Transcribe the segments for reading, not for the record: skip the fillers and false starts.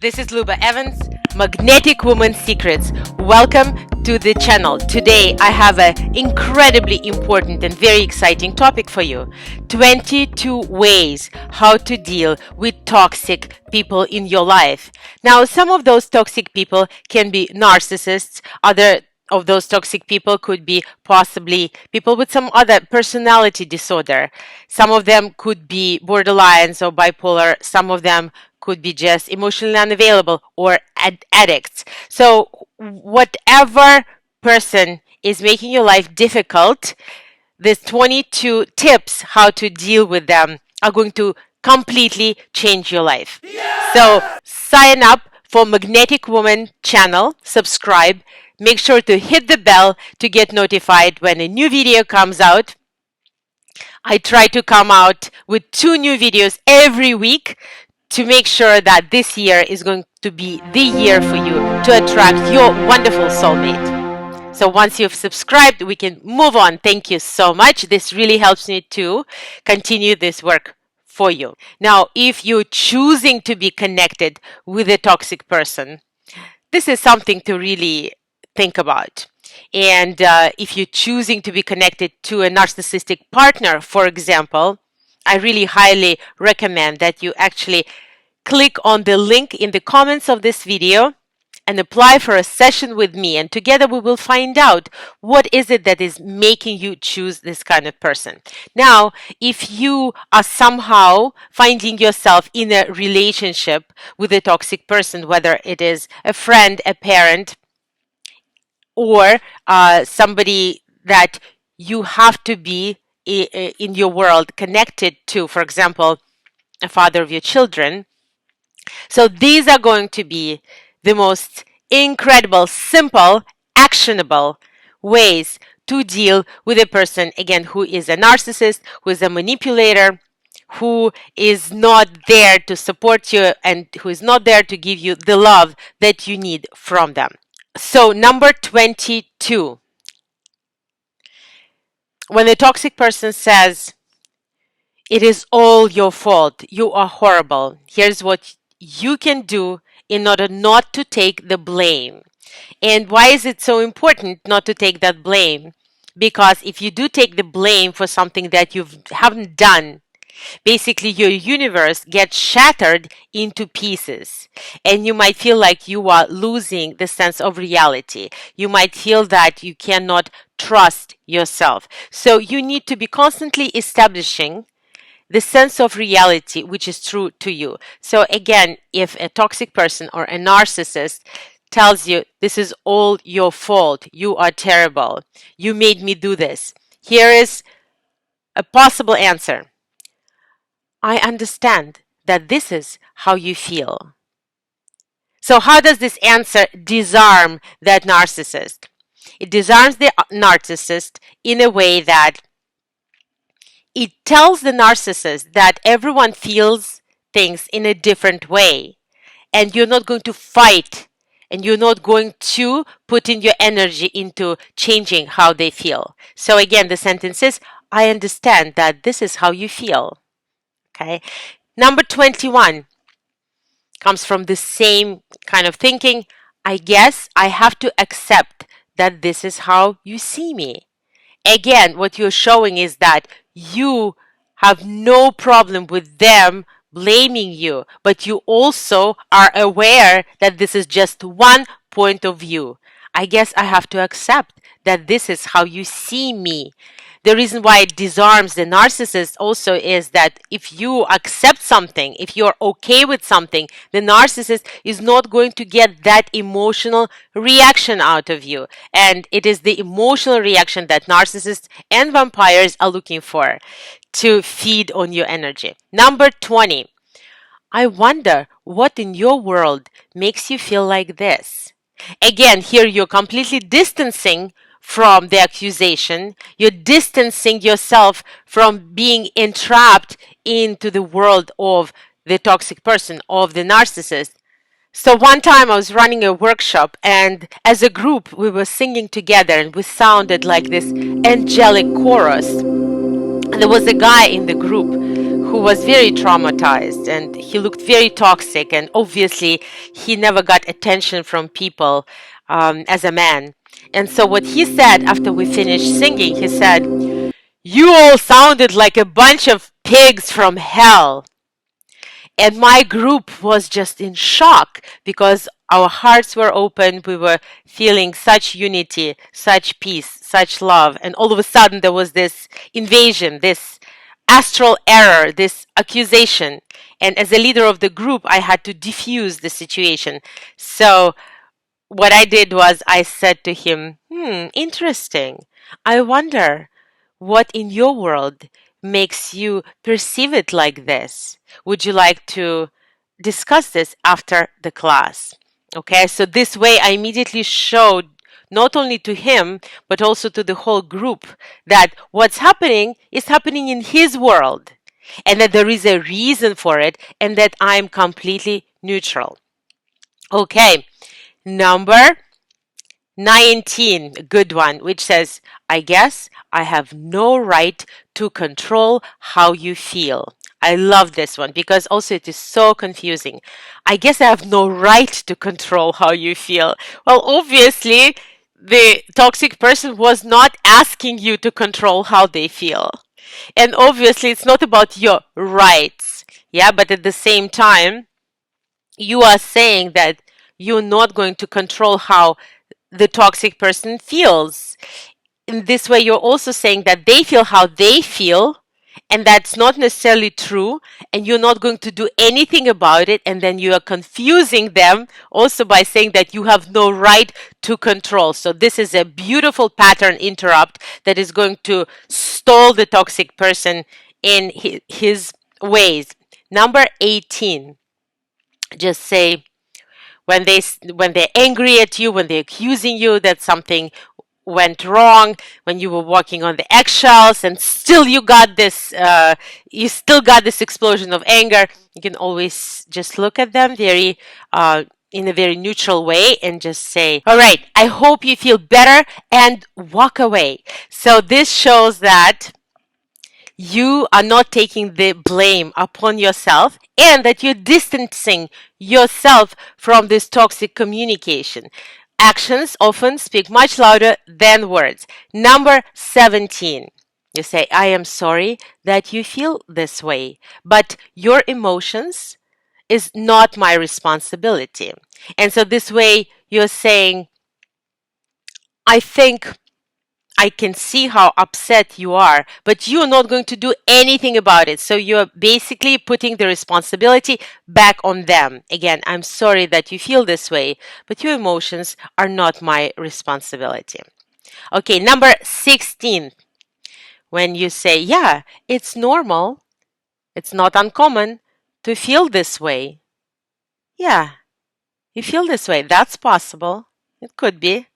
This is Luba Evans, Magnetic Woman Secrets. Welcome to the channel. Today I have an incredibly important and very exciting topic for you. 22 ways how to deal with toxic people in your life. Now, some of those toxic people can be narcissists. Other of those toxic people could be possibly people with some other personality disorder. Some of them could be borderlines or bipolar. Some of them could be just emotionally unavailable or addicts. So whatever person is making your life difficult, these 22 tips how to deal with them are going to completely change your life. Yeah! So sign up for Magnetic Woman channel, subscribe, make sure to hit the bell to get notified when a new video comes out. I try to come out with 2 new videos every week to make sure that this year is going to be the year for you to attract your wonderful soulmate. So once you've subscribed, we can move on. Thank you so much. This really helps me to continue this work for you. Now, if you're choosing to be connected with a toxic person, this is something to really think about. And if you're choosing to be connected to a narcissistic partner, for example, I really highly recommend that you actually click on the link in the comments of this video and apply for a session with me. And together we will find out what is it that is making you choose this kind of person. Now, if you are somehow finding yourself in a relationship with a toxic person, whether it is a friend, a parent, or somebody that you have to be in your world connected to, for example, a father of your children. So these are going to be the most incredible, simple, actionable ways to deal with a person, again, who is a narcissist, who is a manipulator, who is not there to support you and who is not there to give you the love that you need from them. So number 22. When a toxic person says, "It is all your fault, you are horrible," here's what you can do in order not to take the blame. And why is it so important not to take that blame? Because if you do take the blame for something that you haven't done, basically your universe gets shattered into pieces, and you might feel like you are losing the sense of reality. You might feel that you cannot trust yourself. So you need to be constantly establishing the sense of reality which is true to you. So again, if a toxic person or a narcissist tells you, "This is all your fault, you are terrible, you made me do this," here is a possible answer. I understand that this is how you feel. So how does this answer disarm that narcissist? It disarms the narcissist in a way that it tells the narcissist that everyone feels things in a different way, and you're not going to fight, and you're not going to put in your energy into changing how they feel. So again, the sentence is, I understand that this is how you feel. Okay. Number 21 comes from the same kind of thinking. I guess I have to accept that this is how you see me. Again, what you're showing is that you have no problem with them blaming you, but you also are aware that this is just one point of view. I guess I have to accept that this is how you see me. The reason why it disarms the narcissist also is that if you accept something, if you're okay with something, the narcissist is not going to get that emotional reaction out of you. And it is the emotional reaction that narcissists and vampires are looking for to feed on your energy. Number 20. I wonder what in your world makes you feel like this. Again, here you're completely distancing from the accusation. You're distancing yourself from being entrapped into the world of the toxic person, of the narcissist. So one time I was running a workshop, and as a group we were singing together, and we sounded like this angelic chorus. And there was a guy in the group who was very traumatized, and he looked very toxic, and obviously he never got attention from people as a man. And so what he said after we finished singing, he said, "You all sounded like a bunch of pigs from hell." And my group was just in shock because our hearts were open. We were feeling such unity, such peace, such love. And all of a sudden, there was this invasion, this astral error, this accusation. And as a leader of the group, I had to diffuse the situation. So what I did was I said to him, interesting. I wonder what in your world makes you perceive it like this. Would you like to discuss this after the class? Okay, so this way I immediately showed not only to him, but also to the whole group that what's happening is happening in his world and that there is a reason for it and that I'm completely neutral. Okay, number 19, a good one, which says, I guess I have no right to control how you feel. I love this one because also it is so confusing. I guess I have no right to control how you feel. Well, obviously, the toxic person was not asking you to control how they feel. And obviously, it's not about your rights. Yeah, but at the same time, you are saying that you're not going to control how the toxic person feels. In this way, you're also saying that they feel how they feel, and that's not necessarily true, and you're not going to do anything about it, and then you are confusing them also by saying that you have no right to control. So this is a beautiful pattern interrupt that is going to stall the toxic person in his ways. Number 18, just say, when they're angry at you, when they're accusing you that something went wrong, when you were walking on the eggshells, and still you still got this explosion of anger, you can always just look at them in a very neutral way and just say, all right, I hope you feel better, and walk away. So this shows that you are not taking the blame upon yourself and that you're distancing yourself from this toxic communication. Actions often speak much louder than words. Number 17. You say, I am sorry that you feel this way, but your emotions is not my responsibility. And so this way you're saying, I think I can see how upset you are, but you're not going to do anything about it. So you're basically putting the responsibility back on them. Again, I'm sorry that you feel this way, but your emotions are not my responsibility. Okay, number 16. When you say, yeah, it's normal, it's not uncommon to feel this way. Yeah, you feel this way. That's possible. It could be.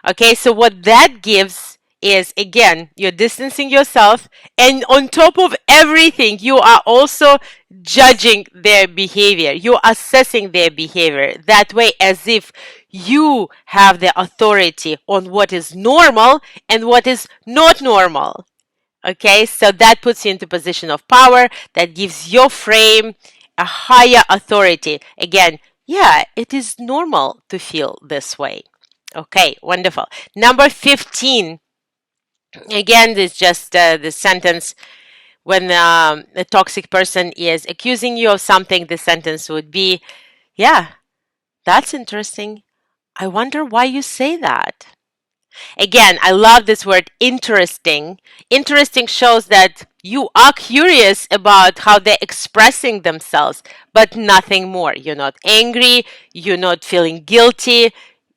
Okay, so what that gives is, again, you're distancing yourself, and on top of everything, you are also judging their behavior. You're assessing their behavior that way, as if you have the authority on what is normal and what is not normal. Okay, so that puts you into position of power, that gives your frame a higher authority. Again, yeah, it is normal to feel this way. Okay, wonderful. Number 15. Again, this just the sentence when a toxic person is accusing you of something, the sentence would be, yeah, that's interesting. I wonder why you say that. Again, I love this word interesting. Interesting shows that you are curious about how they're expressing themselves, but nothing more. You're not angry, you're not feeling guilty,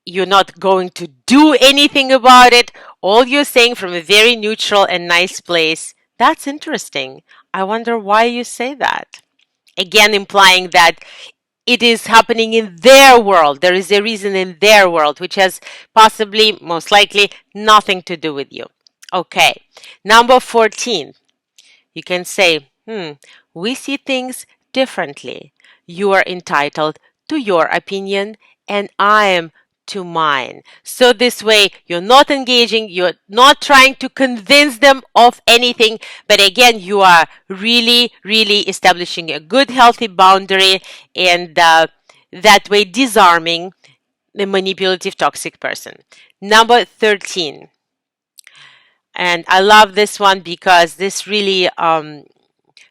you're not going to do anything about it. All you're saying from a very neutral and nice place, that's interesting. I wonder why you say that. Again, implying that it is happening in their world. There is a reason in their world, which has possibly, most likely, nothing to do with you. Okay. Number 14. You can say, we see things differently. You are entitled to your opinion, and I am to mine. So this way, you're not engaging, you're not trying to convince them of anything, but again, you are really, really establishing a good, healthy boundary, and that way disarming the manipulative, toxic person. Number 13. And I love this one because this really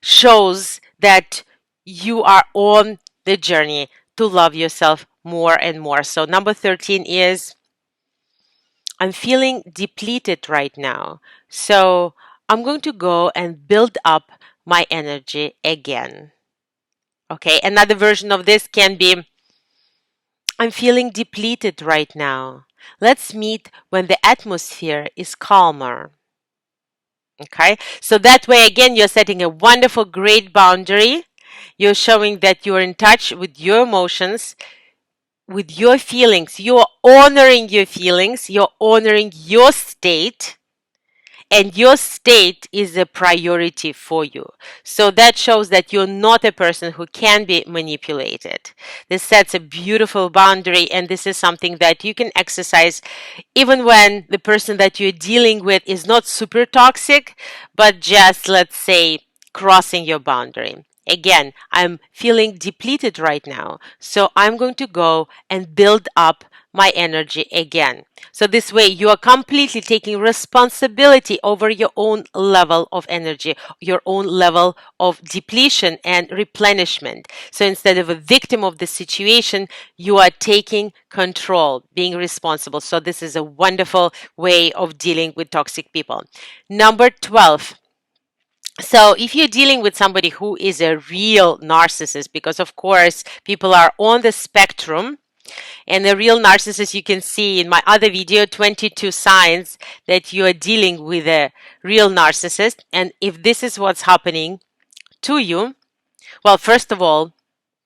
shows that you are on the journey to love yourself more and more. So number 13 is, I'm feeling depleted right now. So I'm going to go and build up my energy again. Okay, another version of this can be, I'm feeling depleted right now. Let's meet when the atmosphere is calmer. Okay, so that way, again, you're setting a wonderful, great boundary. You're showing that you're in touch with your emotions, with your feelings. You're honoring your feelings, you're honoring your state, and your state is a priority for you. So that shows that you're not a person who can be manipulated. This sets a beautiful boundary, and this is something that you can exercise even when the person that you're dealing with is not super toxic, but just, let's say, crossing your boundary. Again, I'm feeling depleted right now, so I'm going to go and build up my energy again. So this way, you are completely taking responsibility over your own level of energy, your own level of depletion and replenishment. So instead of a victim of the situation, you are taking control, being responsible. So this is a wonderful way of dealing with toxic people. Number 12. So if you're dealing with somebody who is a real narcissist, because of course people are on the spectrum, and the real narcissist, you can see in my other video, 22 signs that you are dealing with a real narcissist. And if this is what's happening to you, well, first of all,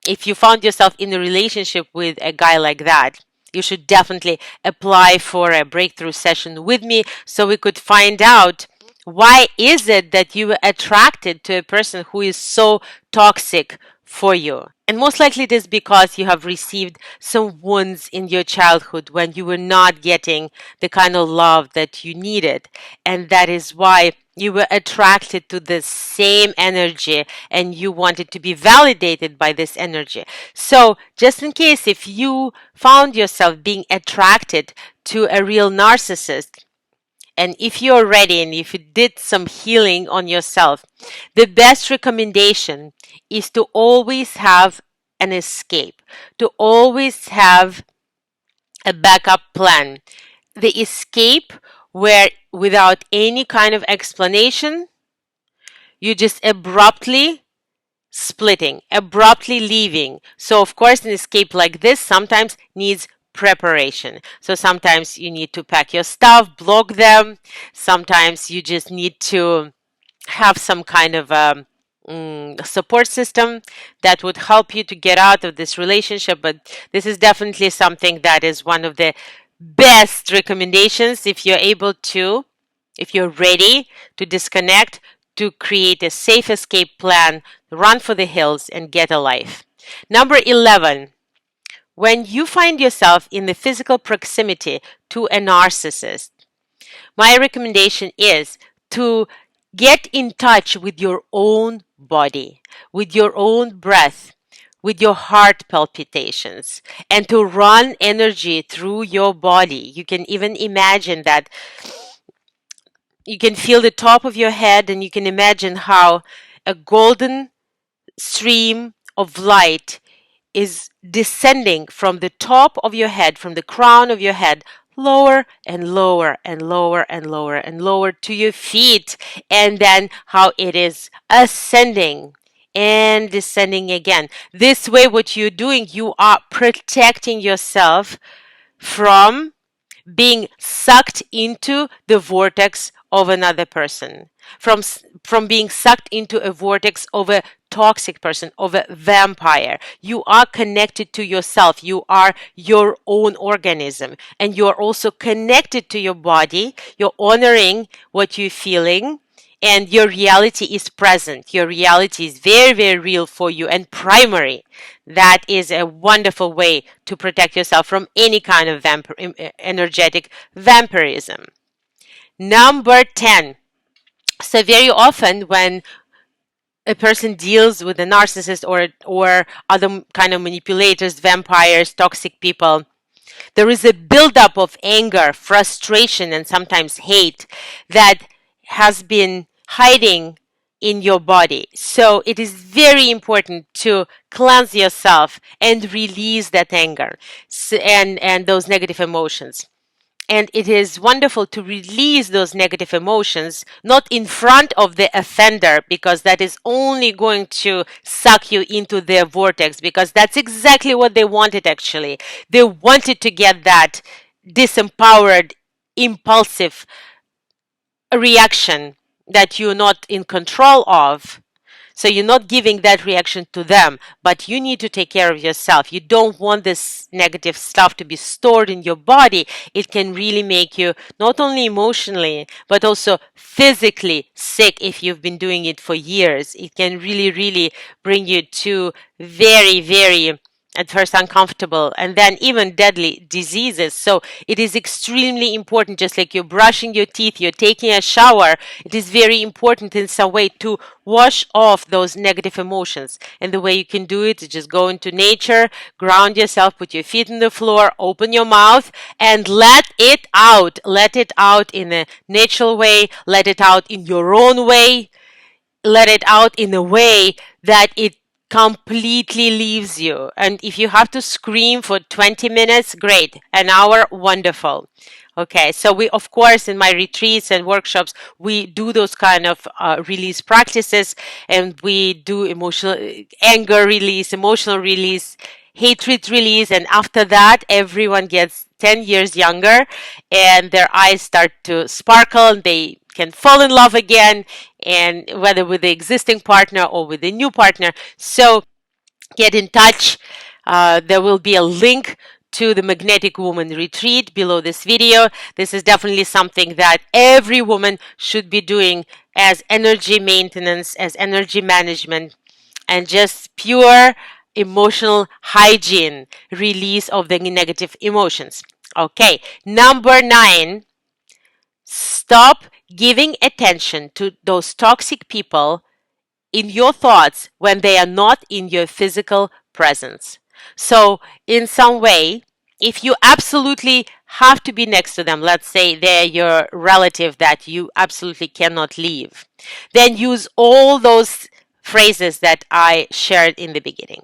if you found yourself in a relationship with a guy like that, you should definitely apply for a breakthrough session with me so we could find out why is it that you were attracted to a person who is so toxic for you. And most likely it is because you have received some wounds in your childhood when you were not getting the kind of love that you needed. And that is why you were attracted to the same energy and you wanted to be validated by this energy. So just in case if you found yourself being attracted to a real narcissist, and if you're ready and if you did some healing on yourself, the best recommendation is to always have an escape, to always have a backup plan. The escape where without any kind of explanation, you just abruptly splitting, abruptly leaving. So of course an escape like this sometimes needs preparation. So sometimes you need to pack your stuff, block them. Sometimes you just need to have some kind of support system that would help you to get out of this relationship. But this is definitely something that is one of the best recommendations if you're able to, if you're ready to disconnect, to create a safe escape plan, run for the hills and get a life. Number 11. When you find yourself in the physical proximity to a narcissist, my recommendation is to get in touch with your own body, with your own breath, with your heart palpitations, and to run energy through your body. You can even imagine that you can feel the top of your head and you can imagine how a golden stream of light is descending from the top of your head, from the crown of your head, lower and lower and lower and lower and lower to your feet, and then how it is ascending and descending again. This way, what you're doing, you are protecting yourself from being sucked into the vortex of another person, from being sucked into a vortex of a toxic person, of a vampire. You are connected to yourself. You are your own organism, and you are also connected to your body. You're honoring what you're feeling, and your reality is present. Your reality is very, very real for you and primary. That is a wonderful way to protect yourself from any kind of energetic vampirism. Number 10. So very often when a person deals with a narcissist or other kind of manipulators, vampires, toxic people, there is a buildup of anger, frustration, and sometimes hate that has been hiding in your body. So it is very important to cleanse yourself and release that anger and those negative emotions. And it is wonderful to release those negative emotions, not in front of the offender, because that is only going to suck you into their vortex, because that's exactly what they wanted actually. They wanted to get that disempowered, impulsive reaction that you're not in control of. So you're not giving that reaction to them, but you need to take care of yourself. You don't want this negative stuff to be stored in your body. It can really make you not only emotionally, but also physically sick if you've been doing it for years. It can really, really bring you to very, very at first uncomfortable and then even deadly diseases. So it is extremely important, just like you're brushing your teeth, you're taking a shower, it is very important in some way to wash off those negative emotions. And the way you can do it is just go into nature, ground yourself, put your feet on the floor, open your mouth, and let it out. Let it out in a natural way, let it out in your own way, let it out in a way that it completely leaves you. And if you have to scream for 20 minutes, great. An hour, wonderful. Okay, so we, of course, in my retreats and workshops, we do those kind of release practices, and we do emotional anger release, emotional release, hatred release, and after that, everyone gets 10 years younger, and their eyes start to sparkle, and they can fall in love again, and whether with the existing partner or with a new partner. So get in touch. There will be a link to the Magnetic Woman Retreat below this video. This is definitely something that every woman should be doing as energy maintenance, as energy management, and just pure emotional hygiene, release of the negative emotions. Okay, number 9, stop giving attention to those toxic people in your thoughts when they are not in your physical presence. So, in some way, if you absolutely have to be next to them, let's say they're your relative that you absolutely cannot leave, then use all those phrases that I shared in the beginning.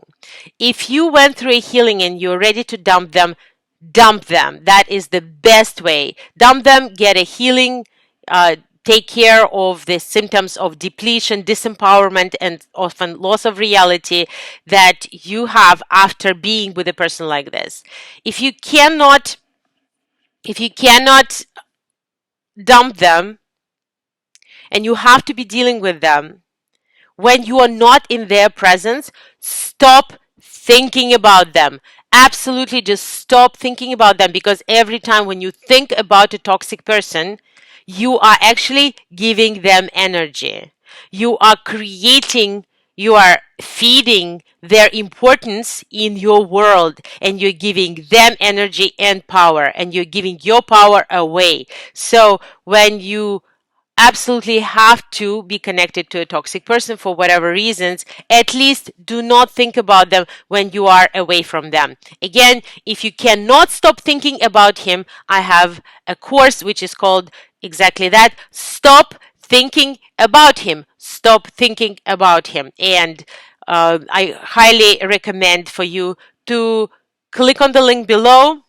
If you went through a healing and you're ready to dump them, dump them. That is the best way. Dump them, get a healing, take care of the symptoms of depletion, disempowerment, and often loss of reality that you have after being with a person like this. If you cannot dump them and you have to be dealing with them, when you are not in their presence, stop thinking about them. Absolutely just stop thinking about them, because every time when you think about a toxic person, you are actually giving them energy. You are you are feeding their importance in your world, and you're giving them energy and power, and you're giving your power away. So when you absolutely have to be connected to a toxic person for whatever reasons, at least do not think about them when you are away from them. Again, if you cannot stop thinking about him, I have a course which is called exactly that. Stop thinking about him. Stop thinking about him. And I highly recommend for you to click on the link below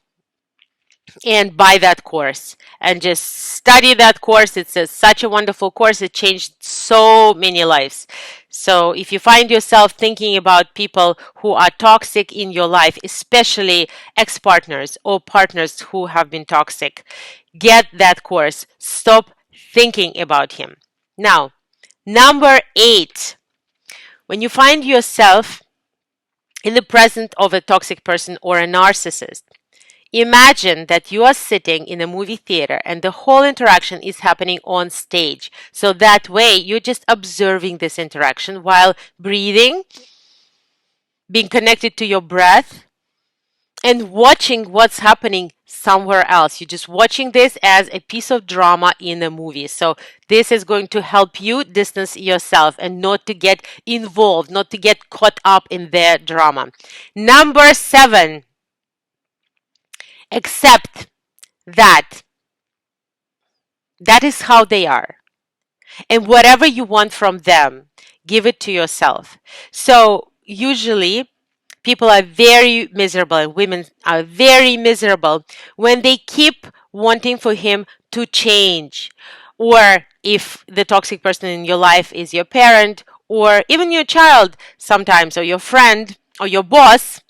and buy that course and just study that course. It's such a wonderful course. It changed so many lives. So if you find yourself thinking about people who are toxic in your life, especially ex-partners or partners who have been toxic, get that course. Stop thinking about him. Now, number 8, when you find yourself in the presence of a toxic person or a narcissist, Imagine that you are sitting in a movie theater and the whole interaction is happening on stage. So that way, you're just observing this interaction while breathing, being connected to your breath, and watching what's happening somewhere else. You're just watching this as a piece of drama in a movie. So this is going to help you distance yourself and not to get involved, not to get caught up in their drama. Number 7, accept that that is how they are. And whatever you want from them, give it to yourself. So usually people are very miserable and women are very miserable when they keep wanting for him to change. Or if the toxic person in your life is your parent or even your child sometimes, or your friend or your boss,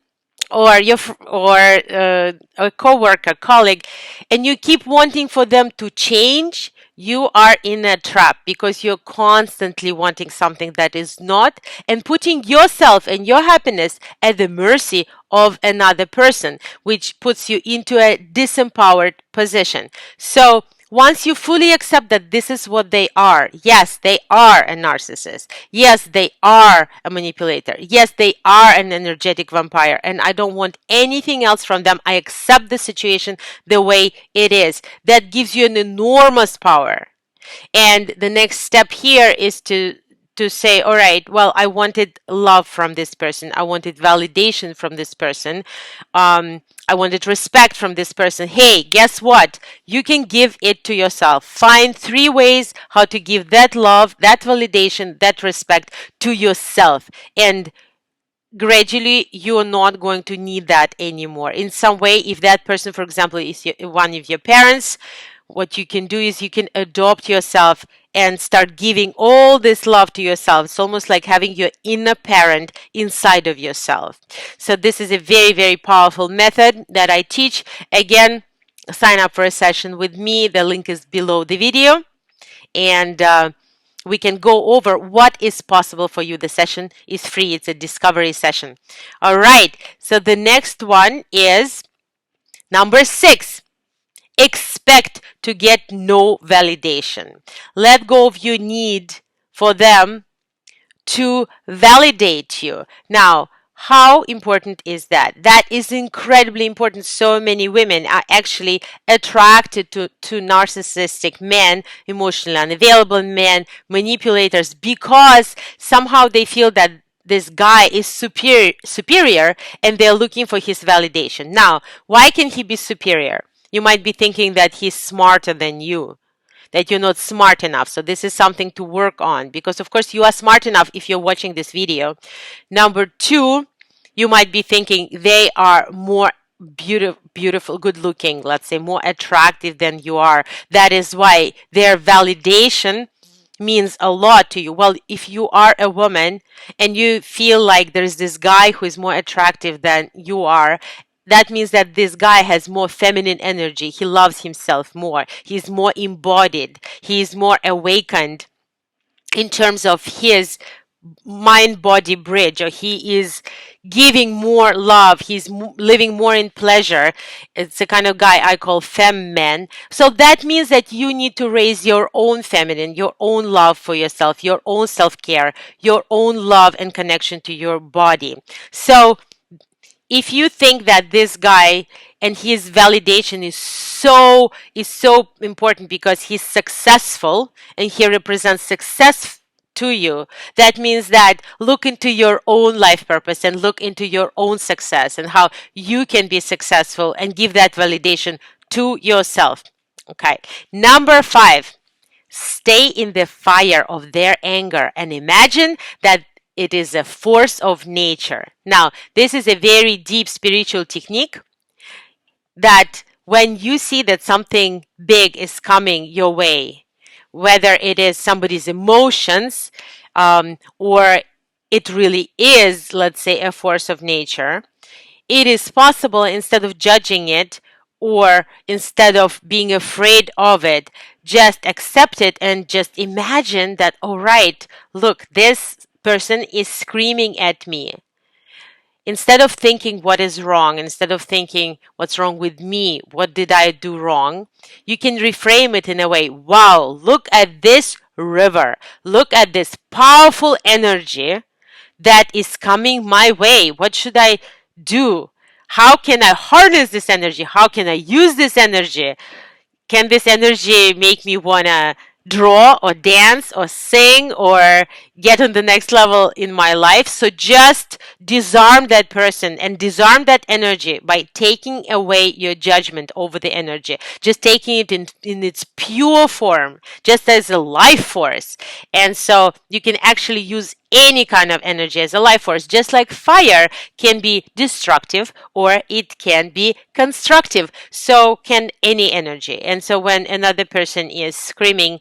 or a coworker, colleague, and you keep wanting for them to change, you are in a trap because you're constantly wanting something that is not, and putting yourself and your happiness at the mercy of another person, which puts you into a disempowered position. So once you fully accept that this is what they are, yes, they are a narcissist. Yes, they are a manipulator. Yes, they are an energetic vampire. And I don't want anything else from them. I accept the situation the way it is. That gives you an enormous power. And the next step here is to say, all right, well, I wanted love from this person. I wanted validation from this person. I wanted respect from this person. Hey, guess what? You can give it to yourself. Find 3 ways how to give that love, that validation, that respect to yourself. And gradually you're not going to need that anymore. In some way, if that person, for example, is one of your parents, what you can do is you can adopt yourself and start giving all this love to yourself. It's almost like having your inner parent inside of yourself. So this is a very, very powerful method that I teach. Again, sign up for a session with me. The link is below the video. And we can go over what is possible for you. The session is free. It's a discovery session. All right. So the next one is number 6. Expect to get no validation. Let go of your need for them to validate you. Now, how important is that? That is incredibly important. So many women are actually attracted to narcissistic men, emotionally unavailable men, manipulators, because somehow they feel that this guy is superior and they're looking for his validation. Now, why can he be superior? You might be thinking that he's smarter than you, that you're not smart enough. So this is something to work on, because of course you are smart enough if you're watching this video. Number 2, you might be thinking they are more beautiful, good looking, let's say more attractive than you are. That is why their validation means a lot to you. Well, if you are a woman and you feel like there's this guy who is more attractive than you are, that means that this guy has more feminine energy. He loves himself more. He's more embodied. He's more awakened in terms of his mind-body bridge, or he is giving more love. He's living more in pleasure. It's the kind of guy I call femme man. So that means that you need to raise your own feminine, your own love for yourself, your own self-care, your own love and connection to your body. So if you think that this guy and his validation is so important because he's successful and he represents success to you, that means that look into your own life purpose and look into your own success and how you can be successful and give that validation to yourself. Okay. Number 5, stay in the fire of their anger and imagine that it is a force of nature. Now, this is a very deep spiritual technique that when you see that something big is coming your way, whether it is somebody's emotions or it really is, let's say, a force of nature, it is possible, instead of judging it or instead of being afraid of it, just accept it and just imagine that, all right, look, this person is screaming at me. instead of thinking what is wrong, instead of thinking what's wrong with me, what did I do wrong, you can reframe it in a way, wow, look at this river, look at this powerful energy that is coming my way. What should I do? How can I harness this energy? How can I use this energy? Can this energy make me want to draw or dance or sing or get on the next level in my life? So just disarm that person and disarm that energy by taking away your judgment over the energy, just taking it in its pure form, just as a life force. And so you can actually use any kind of energy as a life force, just like fire can be destructive or it can be constructive. So can any energy. And so when another person is screaming,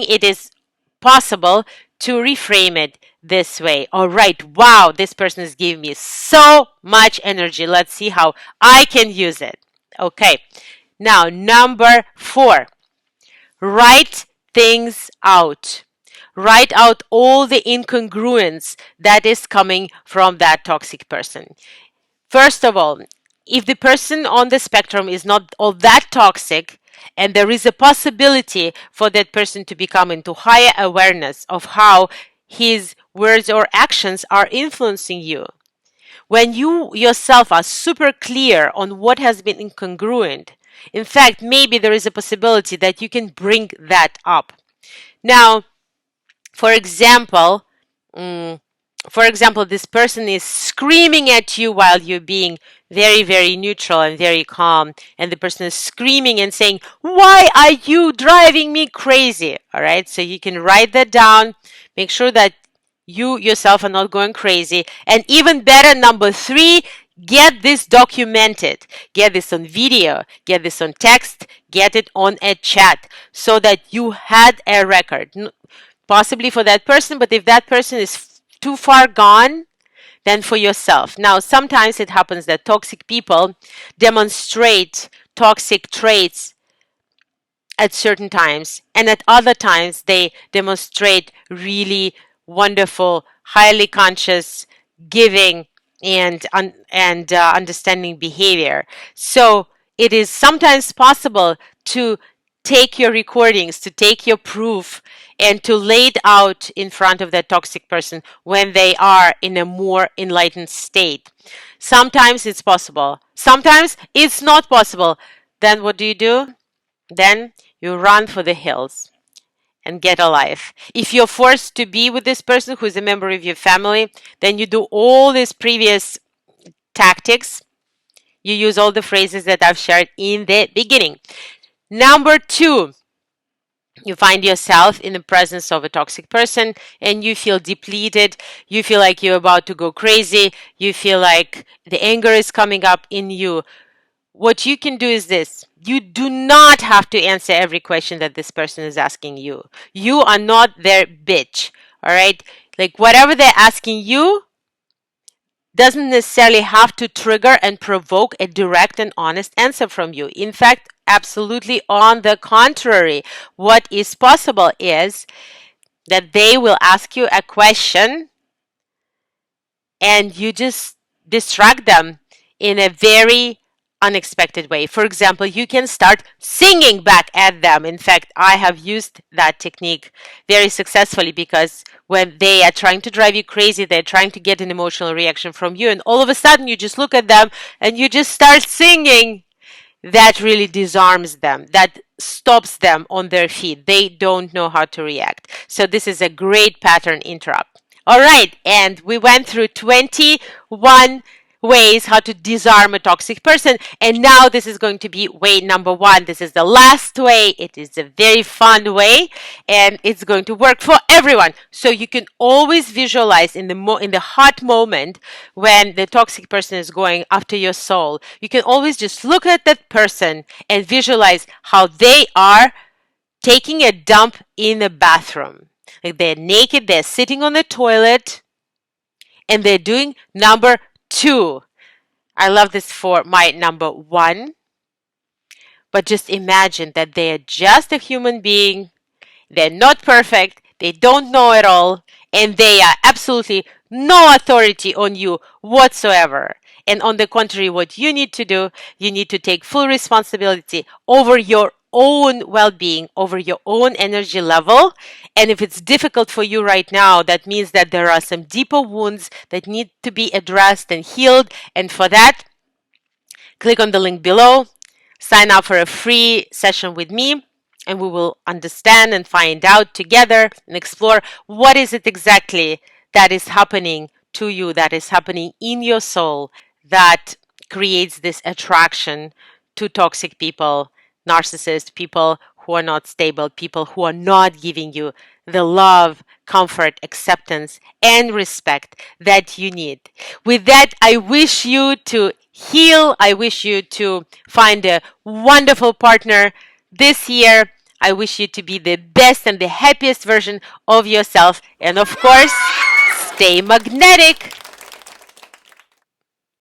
it is possible to reframe it this way. All right, wow, this person is giving me so much energy. Let's see how I can use it. Okay, now number 4, write things out. Write out all the incongruence that is coming from that toxic person. First of all, if the person on the spectrum is not all that toxic, and there is a possibility for that person to become into higher awareness of how his words or actions are influencing you. When you yourself are super clear on what has been incongruent, in fact, maybe there is a possibility that you can bring that up. Now, for example, this person is screaming at you while you're being very, very neutral and very calm, and the person is screaming and saying, "Why are you driving me crazy?" All right, so you can write that down. Make sure that you yourself are not going crazy. And even better, number 3, get this documented. Get this on video, get this on text, get it on a chat so that you had a record. Possibly for that person, but if that person is too far gone, then for yourself. Now, sometimes it happens that toxic people demonstrate toxic traits at certain times, and at other times they demonstrate really wonderful, highly conscious, giving, and understanding behavior. So it is sometimes possible to take your recordings, to take your proof, and to lay it out in front of that toxic person when they are in a more enlightened state. Sometimes it's possible. Sometimes it's not possible. Then what do? Then you run for the hills and get a life. If you're forced to be with this person who is a member of your family, then you do all these previous tactics. You use all the phrases that I've shared in the beginning. Number 2, you find yourself in the presence of a toxic person and you feel depleted. You feel like you're about to go crazy. You feel like the anger is coming up in you. What you can do is this. You do not have to answer every question that this person is asking you. You are not their bitch. All right? Like whatever they're asking you doesn't necessarily have to trigger and provoke a direct and honest answer from you. In fact, absolutely on the contrary. What is possible is that they will ask you a question and you just distract them in a very unexpected way. For example, you can start singing back at them. In fact, I have used that technique very successfully because when they are trying to drive you crazy, they're trying to get an emotional reaction from you, and all of a sudden you just look at them and you just start singing. That really disarms them. That stops them on their feet. They don't know how to react. So this is a great pattern interrupt. All right, and we went through 21 ways how to disarm a toxic person, and now this is going to be way number 1. This is the last way. It is a very fun way, and it's going to work for everyone. So you can always visualize in the hot moment when the toxic person is going after your soul. You can always just look at that person and visualize how they are taking a dump in the bathroom. Like they're naked, they're sitting on the toilet, and they're doing number 2. I love this for my number 1. But just imagine that they're just a human being. They're not perfect. They don't know it all. And they are absolutely no authority on you whatsoever. And on the contrary, what you need to do, you need to take full responsibility over your own well-being, over your own energy level. And if it's difficult for you right now, that means that there are some deeper wounds that need to be addressed and healed. And for that, click on the link below, sign up for a free session with me, and we will understand and find out together and explore what is it exactly that is happening to you, that is happening in your soul, that creates this attraction to toxic people, narcissists, people who are not stable, people who are not giving you the love, comfort, acceptance, and respect that you need. With that, I wish you to heal. I wish you to find a wonderful partner this year. I wish you to be the best and the happiest version of yourself. And of course, stay magnetic.